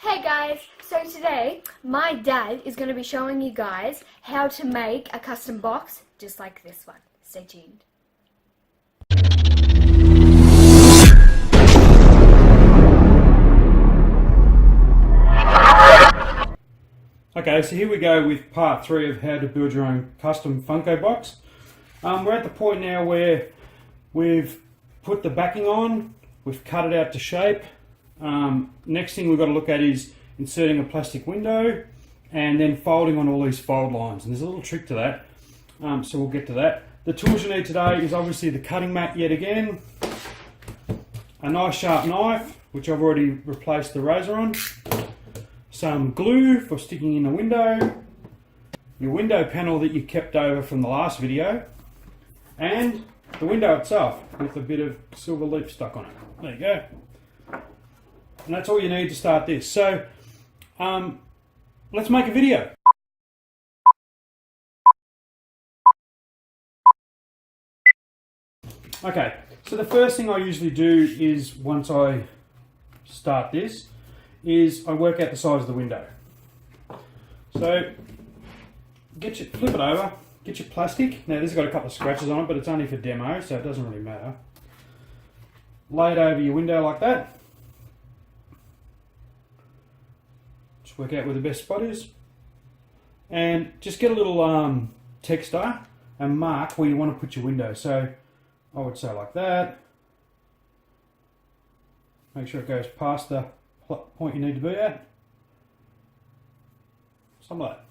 Hey guys, so today my dad is going to be showing you guys how to make a custom box just like this one. Stay tuned. Okay, so here we go with part 3 of how to build your own custom Funko box. We're at the point now where we've put the backing on, we've cut it out to shape. Next thing we've got to look at is inserting a plastic window and then folding on all these fold lines. And there's a little trick to that, so we'll get to that. The tools you need today is obviously the cutting mat yet again, a nice sharp knife, which I've already replaced the razor on, some glue for sticking in the window, your window panel that you kept over from the last video, and the window itself with a bit of silver leaf stuck on it. There you go. And that's all you need to start this. So let's make a video. Okay, so the first thing I usually do is, once I start this, is I work out the size of the window. So flip it over, get your plastic. Now this has got a couple of scratches on it, but it's only for demo, so it doesn't really matter. Lay it over your window like that. Just work out where the best spot is. And just get a little texter and mark where you want to put your window. So I would say like that. Make sure it goes past the point you need to be at. Something like that.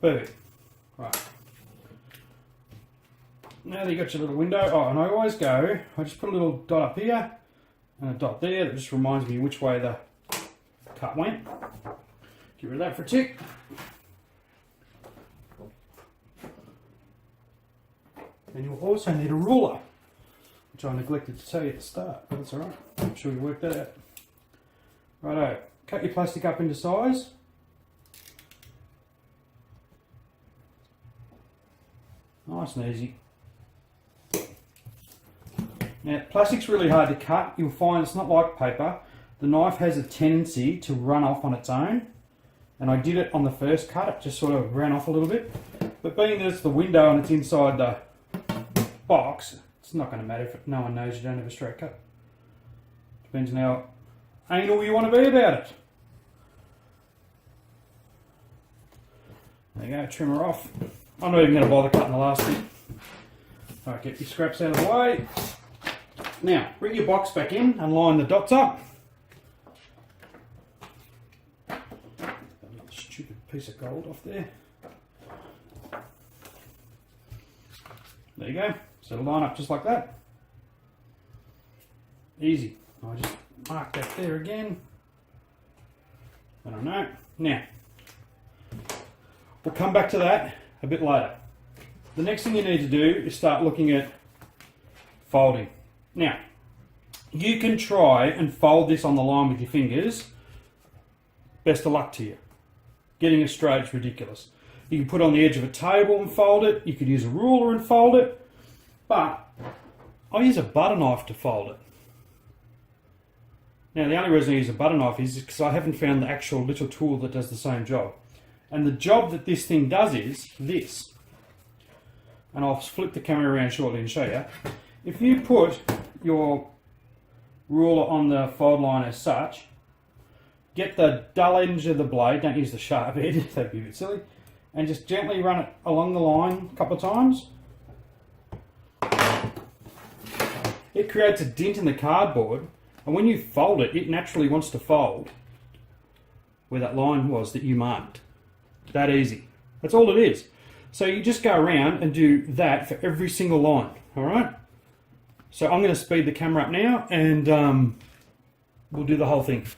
Perfect. Right. Now that you've got your little window, and I always go, I just put a little dot up here and a dot there. That just reminds me which way the cut went. Get rid of that for a tick. And you'll also need a ruler, which I neglected to tell you at the start, but that's alright. I'm sure you worked that out. Righto, cut your plastic up into size. Nice and easy. Now, plastic's really hard to cut. You'll find it's not like paper. The knife has a tendency to run off on its own. And I did it on the first cut, it just sort of ran off a little bit. But being that it's the window and it's inside the box, it's not going to matter if no one knows you don't have a straight cut. Depends on how anal you want to be about it. There you go, trim her off. I'm not even going to bother cutting the last bit. Alright, get your scraps out of the way. Now, bring your box back in and line the dots up. Stupid piece of gold off there. There you go. So it'll line up just like that. Easy. I'll just mark that there again. I don't know. Now, we'll come back to that a bit later. The next thing you need to do is start looking at folding. Now, you can try and fold this on the line with your fingers. Best of luck to you. Getting it straight is ridiculous. You can put it on the edge of a table and fold it. You could use a ruler and fold it. But I use a butter knife to fold it. Now, the only reason I use a butter knife is because I haven't found the actual little tool that does the same job. And the job that this thing does is this. And I'll flip the camera around shortly and show you. If you put your ruler on the fold line as such, get the dull edge of the blade, don't use the sharp edge, that'd be a bit silly, and just gently run it along the line a couple of times. It creates a dent in the cardboard, and when you fold it, it naturally wants to fold where that line was that you marked. That easy. That's all it is. So you just go around and do that for every single line, alright? So I'm going to speed the camera up now and we'll do the whole thing.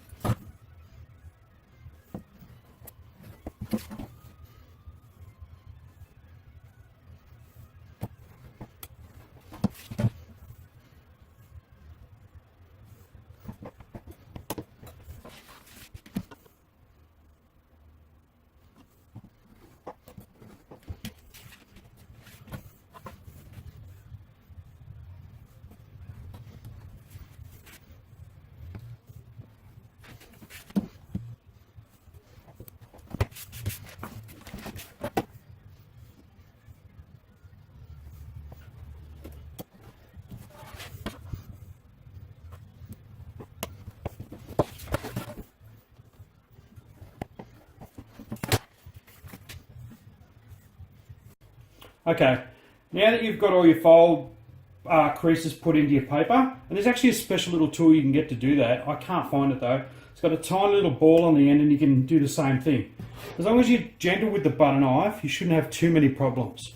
Okay, now that you've got all your fold creases put into your paper, and there's actually a special little tool you can get to do that. I can't find it though. It's got a tiny little ball on the end and you can do the same thing. As long as you're gentle with the butter knife, you shouldn't have too many problems.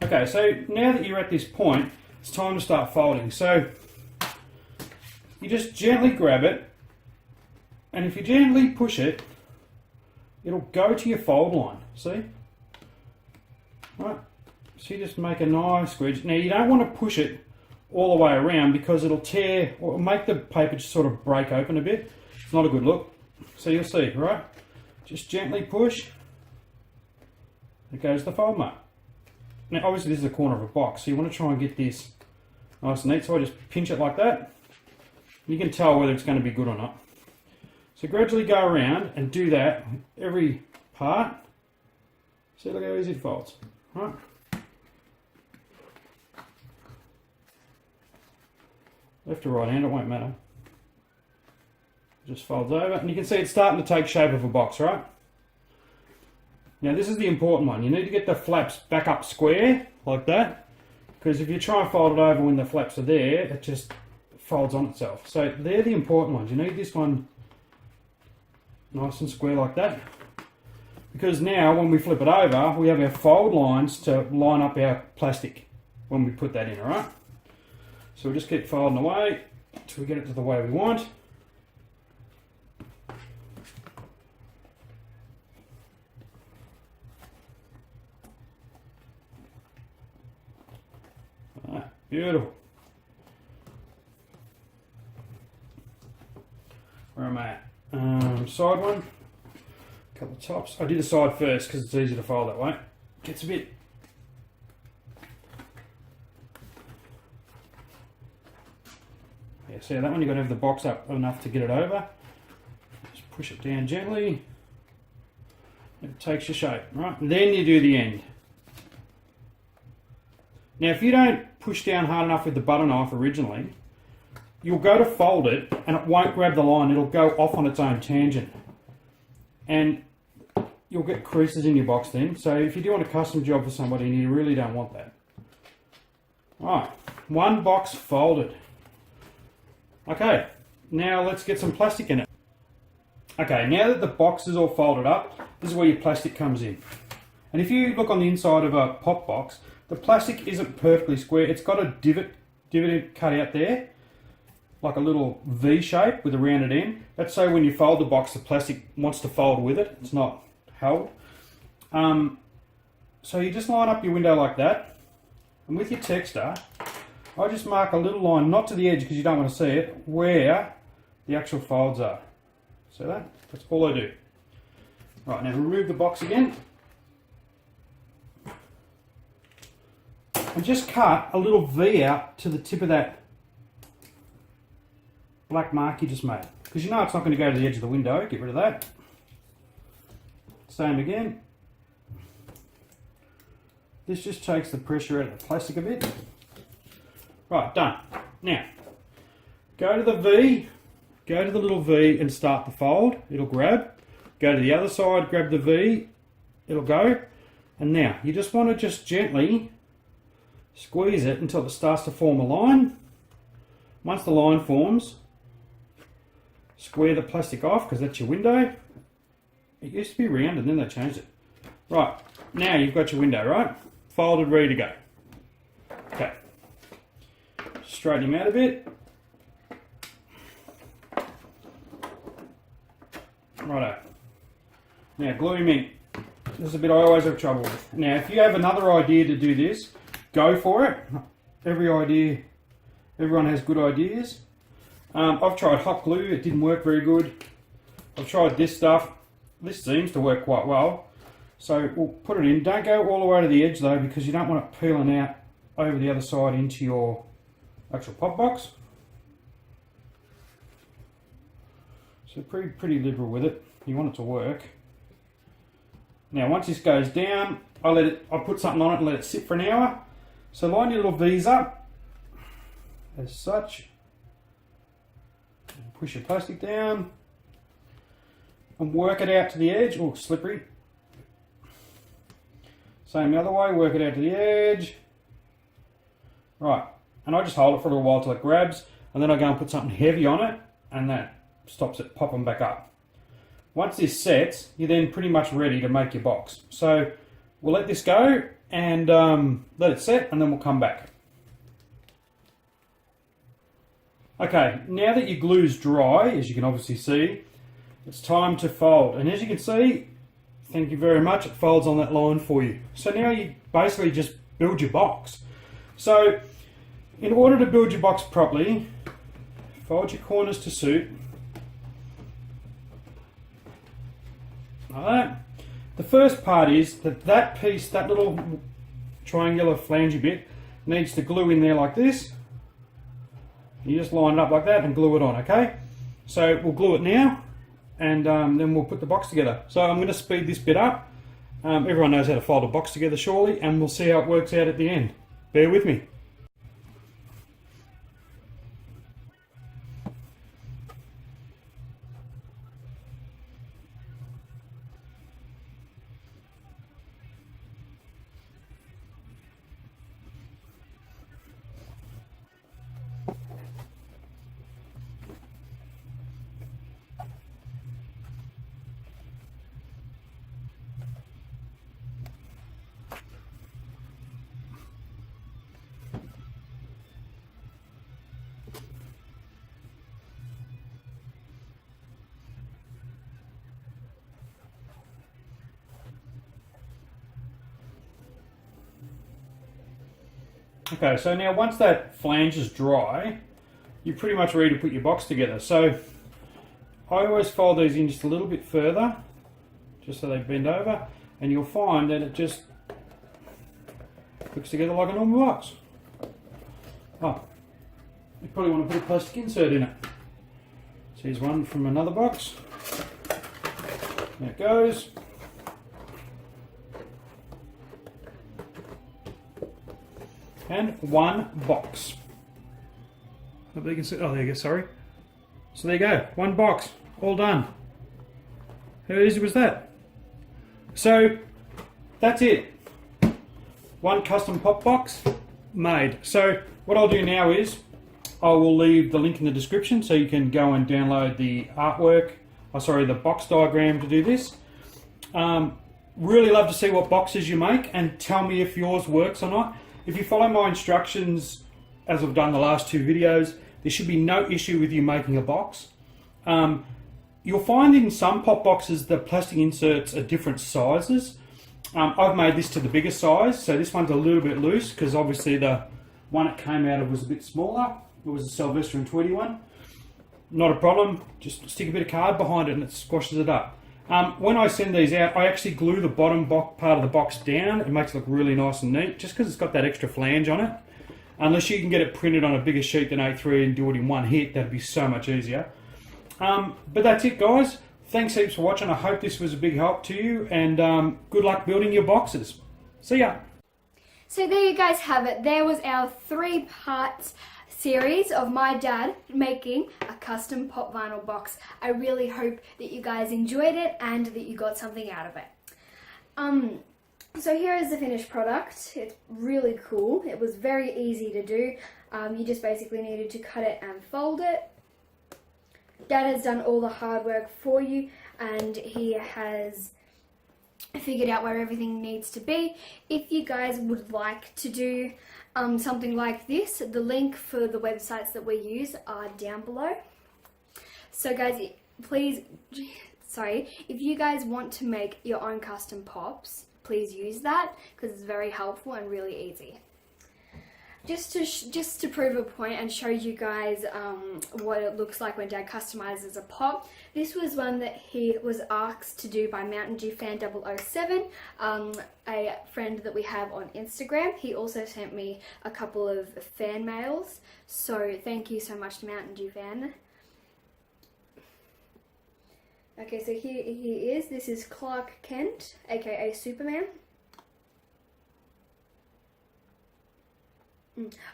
Okay, so now that you're at this point, it's time to start folding. So you just gently grab it, and if you gently push it, it'll go to your fold line, see? Right, so you just make a nice squidge. Now you don't want to push it all the way around because it'll tear or make the paper just sort of break open a bit. It's not a good look. So you'll see, right? Just gently push. It goes to the fold mark. Now obviously this is the corner of a box, so you want to try and get this nice and neat. So I just pinch it like that. You can tell whether it's going to be good or not. So gradually go around and do that every part. See, look how easy it folds. Right? Left or right hand, it won't matter. It just folds over, and you can see it's starting to take shape of a box, right? Now this is the important one. You need to get the flaps back up square, like that, because if you try and fold it over when the flaps are there, it just folds on itself. So they're the important ones. You need this one nice and square like that, because now when we flip it over, we have our fold lines to line up our plastic when we put that in, alright? So we'll just keep folding away until we get it to the way we want. Alright, beautiful. Where am I at? Side one, a couple of tops. I did the side first because it's easy to fold that way. Gets a bit. Yeah, see that one? You've got to have the box up enough to get it over. Just push it down gently. It takes your shape, right? And then you do the end. Now, if you don't push down hard enough with the butter knife originally, you'll go to fold it and it won't grab the line, it'll go off on its own tangent. And you'll get creases in your box then. So if you do want a custom job for somebody and you really don't want that. Alright, one box folded. Okay, now let's get some plastic in it. Okay, now that the box is all folded up, this is where your plastic comes in. And if you look on the inside of a pop box, the plastic isn't perfectly square. It's got a divot cut out there, like a little V shape with a rounded end. That's so when you fold the box, the plastic wants to fold with it. It's not held. So you just line up your window like that. And with your texter, I just mark a little line, not to the edge because you don't want to see it, where the actual folds are. See that? That's all I do. Right, now remove the box again. And just cut a little V out to the tip of that black mark you just made, because you know it's not going to go to the edge of the window. Get rid of that. Same again. This just takes the pressure out of the plastic a bit. Right, done. Now, go to the V, go to the little V and start the fold. It'll grab. Go to the other side, grab the V, it'll go. And now, you just want to just gently squeeze it until it starts to form a line. Once the line forms, square the plastic off because that's your window. It used to be round and then they changed it. Right, now you've got your window, right? Folded, ready to go. Okay. Straighten him out a bit. Righto. Now glue him in. This is a bit I always have trouble with. Now if you have another idea to do this, go for it. Everyone has good ideas. I've tried hot glue, it didn't work very good. I've tried this stuff. This seems to work quite well. So we'll put it in. Don't go all the way to the edge though, because you don't want it peeling out over the other side into your actual pop box. So pretty liberal with it. You want it to work. Now once this goes down, I put something on it and let it sit for an hour. So line your little V's up as such. Push your plastic down and work it out to the edge. Oh, slippery. Same the other way, work it out to the edge. Right, and I just hold it for a little while till it grabs, and then I go and put something heavy on it, and that stops it popping back up. Once this sets, you're then pretty much ready to make your box. So we'll let this go and let it set, and then we'll come back. Okay, now that your glue's dry, as you can obviously see, it's time to fold. And as you can see, thank you very much, it folds on that line for you. So now you basically just build your box. So in order to build your box properly, fold your corners to suit. Like that. The first part is that piece, that little triangular flangey bit, needs to glue in there like this. You just line it up like that and glue it on, okay? So we'll glue it now, and then we'll put the box together. So I'm going to speed this bit up. Everyone knows how to fold a box together surely, and we'll see how it works out at the end. Bear with me. Okay, so now once that flange is dry, you're pretty much ready to put your box together. So I always fold these in just a little bit further, just so they bend over, and you'll find that it just clicks together like a normal box. Oh, you probably want to put a plastic insert in it. So here's one from another box. There it goes. And one box. Oh, there you go, sorry. So there you go, one box, all done. How easy was that? So that's it. One custom pop box made. So what I'll do now is I will leave the link in the description so you can go and download the artwork, the box diagram to do this. Really love to see what boxes you make and tell me if yours works or not. If you follow my instructions, as I've done the last two videos, there should be no issue with you making a box. You'll find in some pop boxes the plastic inserts are different sizes. I've made this to the bigger size, so this one's a little bit loose because obviously the one it came out of was a bit smaller. It was a Sylvester and Tweety one. Not a problem, just stick a bit of card behind it and it squashes it up. When I send these out, I actually glue the bottom part of the box down. It makes it look really nice and neat, just because it's got that extra flange on it. Unless you can get it printed on a bigger sheet than A3 and do it in one hit, that'd be so much easier. But that's it, guys. Thanks heaps for watching. I hope this was a big help to you, and good luck building your boxes. See ya. So there you guys have it. There was our 3-part series of my dad making a custom pop vinyl box. I really hope that you guys enjoyed it and that you got something out of it. So here is the finished product. It's really cool. It was very easy to do. You just basically needed to cut it and fold it. Dad has done all the hard work for you, and he has figured out where everything needs to be. If you guys would like to do something like this, the link for the websites that we use are down below. So guys, please, if you guys want to make your own custom pops, please use that because it's very helpful and really easy. Just to prove a point and show you guys what it looks like when Dad customizes a pop, this was one that he was asked to do by Mountain Dew Fan 007, a friend that we have on Instagram. He also sent me a couple of fan mails, so thank you so much to Mountain Dew Fan. Okay, so here he is. This is Clark Kent, aka Superman.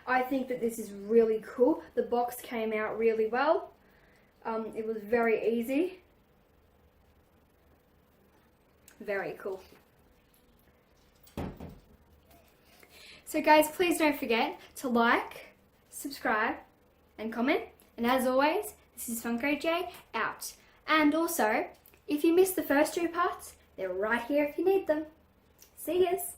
I think that this is really cool. The box came out really well. It was very easy. Very cool. So guys, please don't forget to like, subscribe and comment. And as always, this is Funko J out. And also, if you missed the first 2 parts, they're right here if you need them. See yous!